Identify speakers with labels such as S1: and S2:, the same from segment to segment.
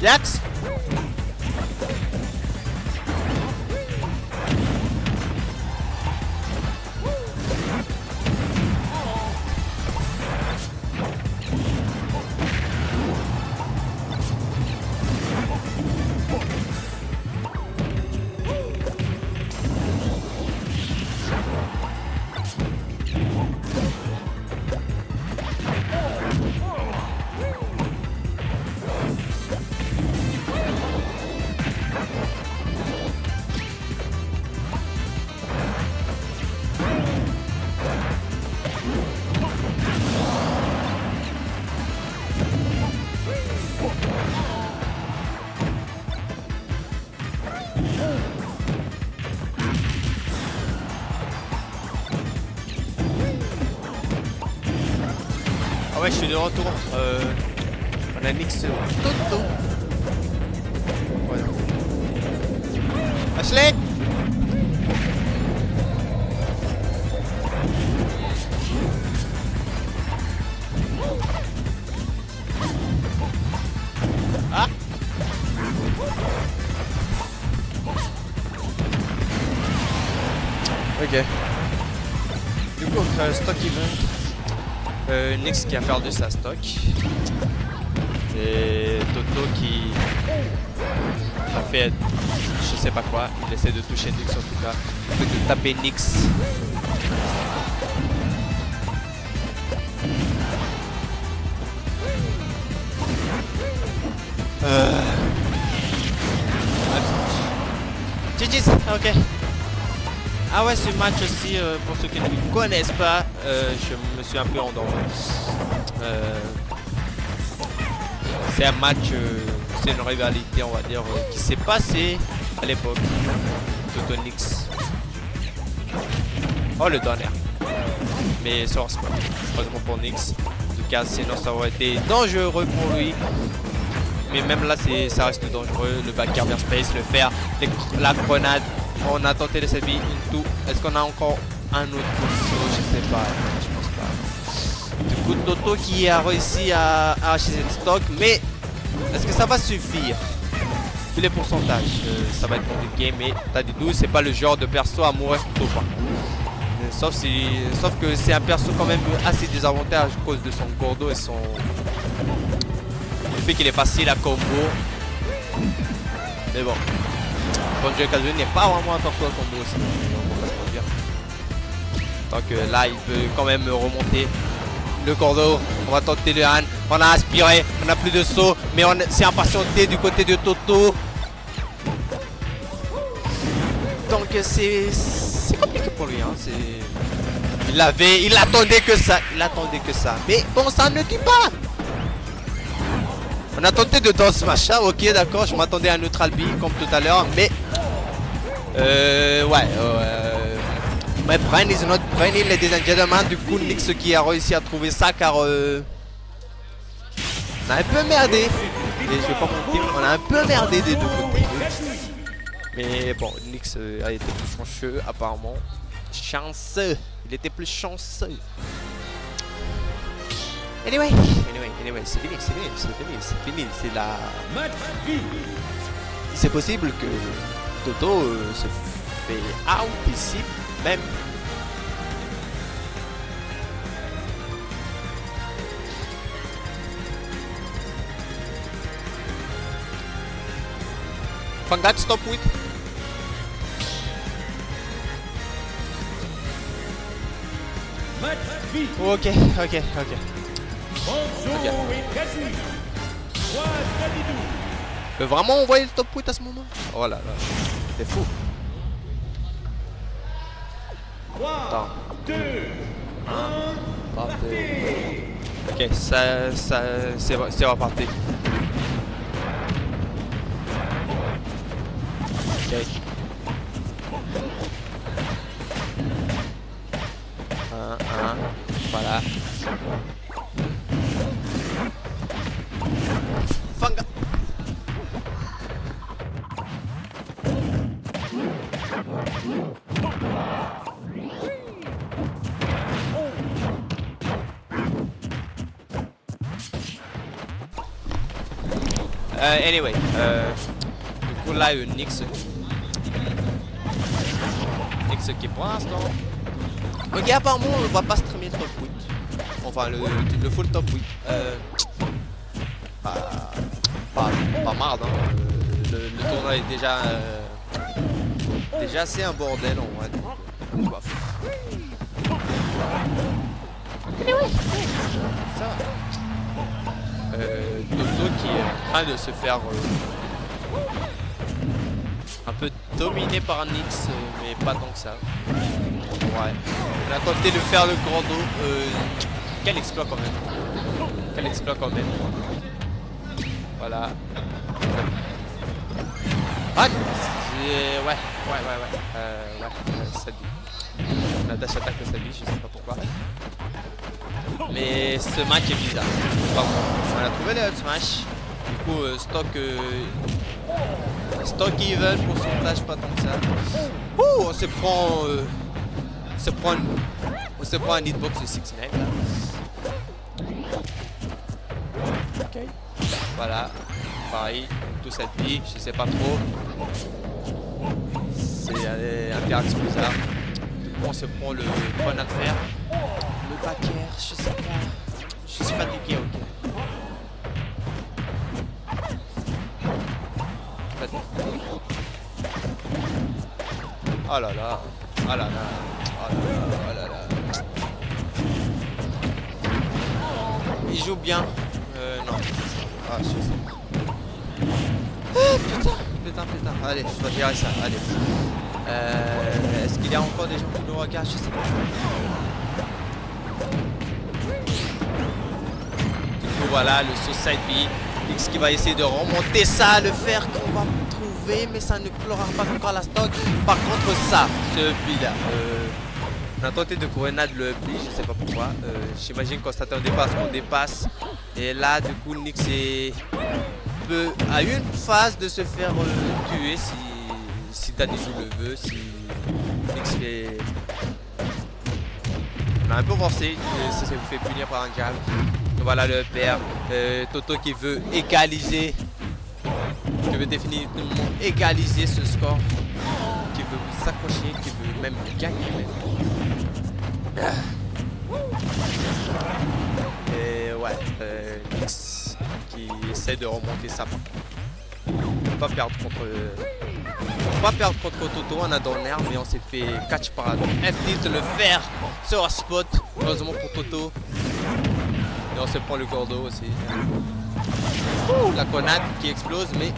S1: Jax. Ah ouais, je suis de retour. On a Nix Toto. Voilà. Ashley. Ah. Ok. Du coup, stock event. Nix qui a perdu sa stock. Et Toto qui a fait je sais pas quoi. Il essaie de toucher Nix en tout cas. Il fait de taper Nix. GG's, ok. Ah ouais, ce match aussi, pour ceux qui ne me connaissent pas, je me suis un peu endormi. C'est un match, c'est une rivalité, on va dire, qui s'est passée à l'époque. Toto Nix. Oh, le donner. Mais ça reste pas. Heureusement pour Nix. En tout cas, sinon ça aurait été dangereux pour lui. Mais même là, ça reste dangereux. Le back air vers space, le fer, la grenade. On a tenté de cette vie, une tout. Est-ce qu'on a encore un autre morceau? Je sais pas, je pense pas. Du coup, Toto qui a réussi à arracher cette stock, mais est-ce que ça va suffire? Vu les pourcentages, ça va être compliqué, mais t'as des doutes, c'est pas le genre de perso à mourir tôt pas. Sauf que c'est un perso quand même assez désavantageux à cause de son gourdeau et son... le fait qu'il est facile à combo. Mais bon. Banjo-Kazooie n'est pas vraiment un perso à combo aussi. Donc là, il peut quand même remonter le cordeau. On va tenter le Han. On a aspiré. On n'a plus de saut. Mais on s'est impatienté du côté de Toto. Donc c'est compliqué pour lui. Hein. Il attendait que ça. Il attendait que ça. Mais bon, ça ne tue pas. On a tenté de danse machin. Ok, d'accord. Je m'attendais à un neutral B comme tout à l'heure. Mais... my brain is not brainy, ladies and gentlemen. Du coup, Nix qui a réussi à trouver ça car on a un peu merdé. Et je vais pas mentir, on a un peu merdé des deux côtés. Mais bon, Nix a été plus chanceux apparemment. Chanceux, il était plus chanceux. Anyway, c'est fini. C'est la... C'est possible que Toto se fait out ici même. Fangat stop with. Ok. Je peux vraiment envoyer le top 8 à ce moment? Oh là là, c'est fou. Attends. 2, 1, ok, c'est reparti. Ok. 1, voilà. Fanga. Anyway, du coup là Nyx qui pour l'instant. Ok, apparemment on va pas streamer top 8. Enfin le full top 8. Pas marre, hein. Le tournoi est déjà assez un bordel en vrai. Ça va. Toto qui est en train de se faire un peu dominé par Nyx, mais pas tant que ça. Ouais. On a tenté de faire le grand dos. Quel exploit quand même. Quel exploit quand même. Voilà. Ah, ouais, ça dit. La dash attaque de Sadie, je sais pas pourquoi. Mais ce match est bizarre. Bon, on a trouvé le up smash. Du coup, stock even, pourcentage pas tant que ça. Ouh, on se prend un hitbox de 6-9 là. Ok. Voilà. Pareil, tout cette vie, je sais pas trop. C'est interaction bizarre. On se prend le point à faire. Le back air, je sais pas. Je suis fatigué, ok. Oh là là. Oh là là. Oh là là. Oh là là. Il joue bien. Non. Ah, je sais pas. Putain. Allez, je dois gérer ça. Allez. Est-ce qu'il y a encore des gens qui nous regardent? Je sais pas. Du coup, voilà, le Suicide B. Nyx qui va essayer de remonter ça, le fer qu'on va trouver, mais ça ne pleurera pas encore la stock. Par contre, ça, ce B là. On a tenté de grenade le B, je sais pas pourquoi. J'imagine qu'on s'attendait pas à ce qu'on dépasse. Et là, du coup, Nyx a eu une phase de se faire tuer si Dadijou le veut, si Nyx fait... On a un peu forcé, ça s'est fait punir par un jab. Voilà le père, Toto qui veut égaliser, qui veut définitivement égaliser ce score, qui veut s'accrocher, qui veut même gagner même. Et ouais, Nyx qui essaie de remonter ça. Pas perdre contre Toto, on a dans l'air, mais on s'est fait catch par un F-tilt, le fer sur un spot, heureusement pour Toto. Et on se prend le cordeau aussi. La grenade qui explose, mais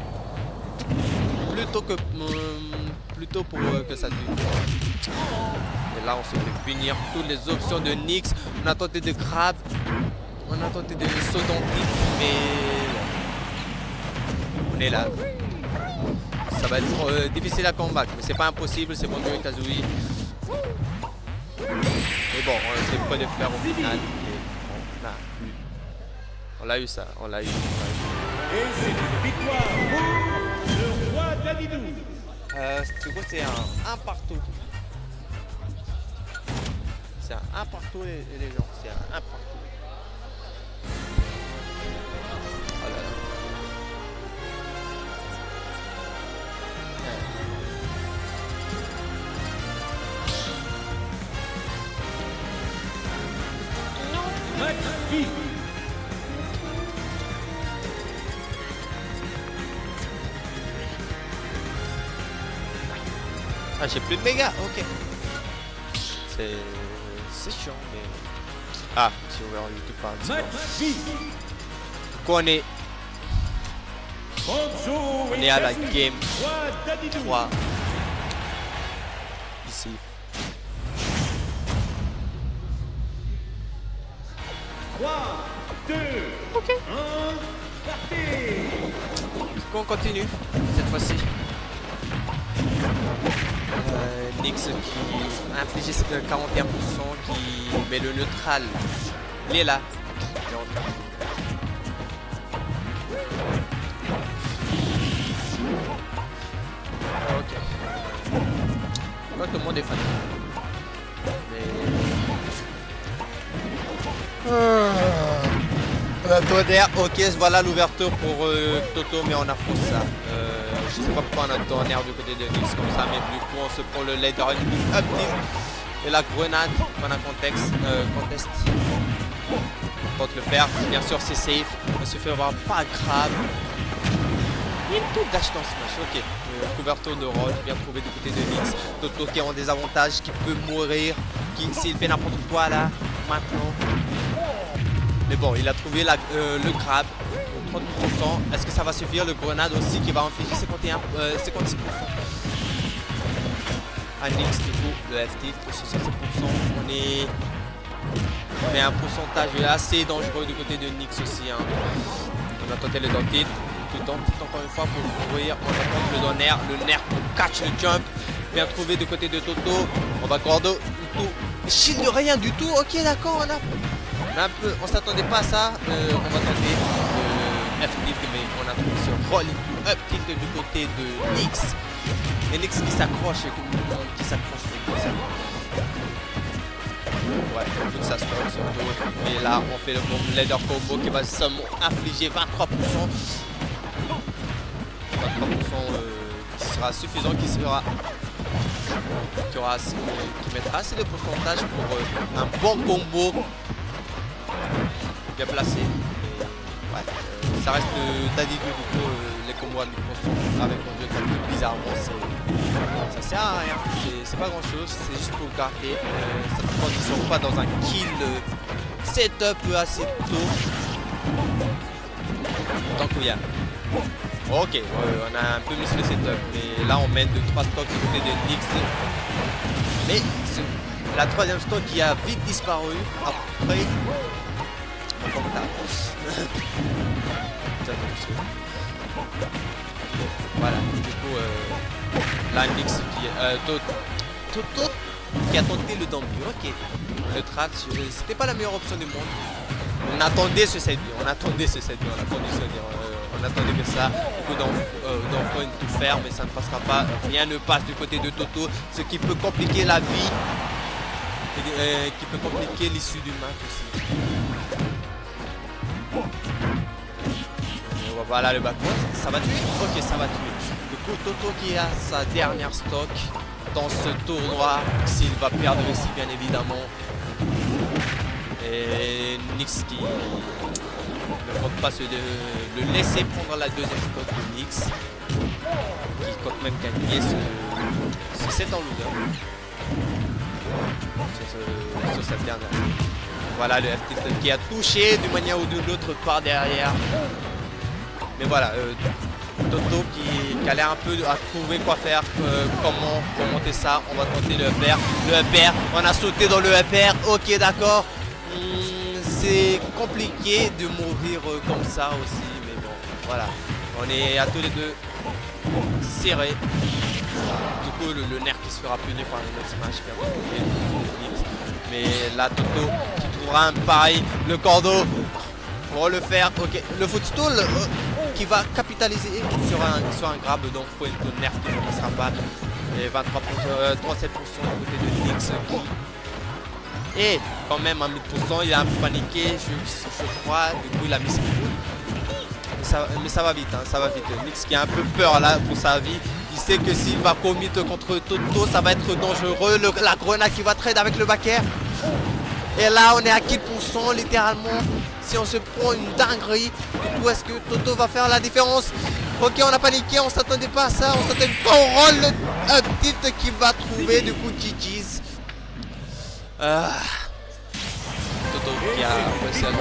S1: plutôt pour que ça tue. Et là on se fait punir toutes les options de Nyx. On a tenté de grab, on a tenté de saut en clic, mais on est là. Ça va être difficile à combattre, mais c'est pas impossible, c'est bon de Kazooie. Mais bon, on s'est prêt de faire au final. On l'a eu ça, on l'a eu.
S2: Et c'est une victoire pour le roi Dadidou.
S1: Du coup, c'est un partout. C'est un partout les gens, c'est un partout. Oh là là.
S2: Magnifique.
S1: Ah, j'ai plus de dégâts, ok. C'est chiant, mais... Ah, si on verra en YouTube par exemple. Du coup, on est à la game 3. Ici.
S2: 3, 2,
S1: ok.
S2: 1, partez.
S1: Du coup, on continue, cette fois-ci. Nyx qui a infligé 41%, qui met le neutral. Il est là. Ok. Tout le monde est fan. Mais... Tonnerre, ok, voilà l'ouverture pour Toto, mais on a faussé ça. Je sais pas pourquoi on a Tonnerre du côté de Nix comme ça, mais du coup on se prend le leader up et la grenade qu'on a conteste. On tente le faire, bien sûr c'est safe, on se fait avoir pas grave. Il y a une toute dash dans ce match, ok. Couverture de rôle, bien trouvé du côté de Nix. Toto qui a des avantages, qui peut mourir, qui s'il fait n'importe quoi là, maintenant. Mais bon, il a trouvé le grab, 30%. Est-ce que ça va suffire? Le grenade aussi qui va infliger 56%. À Nix, du coup, le FT, 67%. On est un pourcentage assez dangereux du côté de Nix aussi. Hein. On a tenté le dentite. Tout encore une fois pour courir. On attend le Tonnerre, le nerf pour catch le jump. Bien trouvé du côté de Toto. On va cordeau. Shield de rien du tout. Ok, d'accord, on s'attendait pas à ça. On va tenter le F-tilt, mais on a trouvé ce rolling up-tilt du côté de Nix. Et Nix qui s'accroche, comme ça. Ouais, toute sa stock sur le dos. Mais là, on fait le bon leader combo qui va seulement infliger 23%. 23% qui sera suffisant, qui mettra assez de pourcentage pour un bon combo bien placé. Et, ouais, ça reste d'habitude du coup les combos à 1000% avec mon jeu calcul bizarrement ça sert à rien, c'est pas grand chose, c'est juste pour garder, ça ne conditionne pas dans un kill setup assez tôt. Donc oui, ok, on a un peu mis le setup, mais là on mène de 3 stocks du côté de Nix. Mais la troisième stock qui a vite disparu après. Voilà, du coup, là Nix qui Toto qui a tenté le dambu. Ok, le trap, c'était pas la meilleure option du monde. On attendait ce 7-2, on attendait que ça, beaucoup d'enfants tout faire, mais ça ne passera pas. Rien ne passe du côté de Toto, ce qui peut compliquer la vie, qui peut compliquer l'issue du match aussi. Voilà le backboard, ça va tuer? Ok, ça va tuer. Du coup, Toto qui a sa dernière stock dans ce tournoi, s'il va perdre ici bien évidemment. Et Nix qui ne compte pas le laisser prendre la deuxième stock de Nix, qui compte même gagner ce 7 en loser sur cette dernière. Voilà le FT qui a touché d'une manière ou de l'autre par derrière. Mais voilà, Toto qui a l'air un peu à trouver quoi faire, comment remonter ça. On va tenter le EPR. Le EPR, on a sauté dans le EPR. Ok, d'accord. C'est compliqué de mourir comme ça aussi. Mais bon, voilà. On est à tous les deux serrés. Du coup, le nerf qui se fera punir par le next match. Mais là, Toto qui trouvera un pareil. Le cordeau. Pour le faire, ok, le footstool qui va capitaliser sur un grab, donc il faut le nerf qui ne passera pas. Et 37% du côté de Nix qui est quand même à 1000%, il a un peu paniqué, je crois, du coup il a mis ce coup. Mais ça va vite, hein, ça va vite. Nix qui a un peu peur là pour sa vie, il sait que s'il va commit contre Toto, ça va être dangereux. La grenade qui va trade avec le back air. Et là on est à 4% littéralement. Si on se prend une dinguerie, du coup est-ce que Toto va faire la différence? Ok, on a paniqué, on s'attendait pas à ça, on s'attendait pas au roll update qui va trouver, du coup GG's. Toto qui a réussi à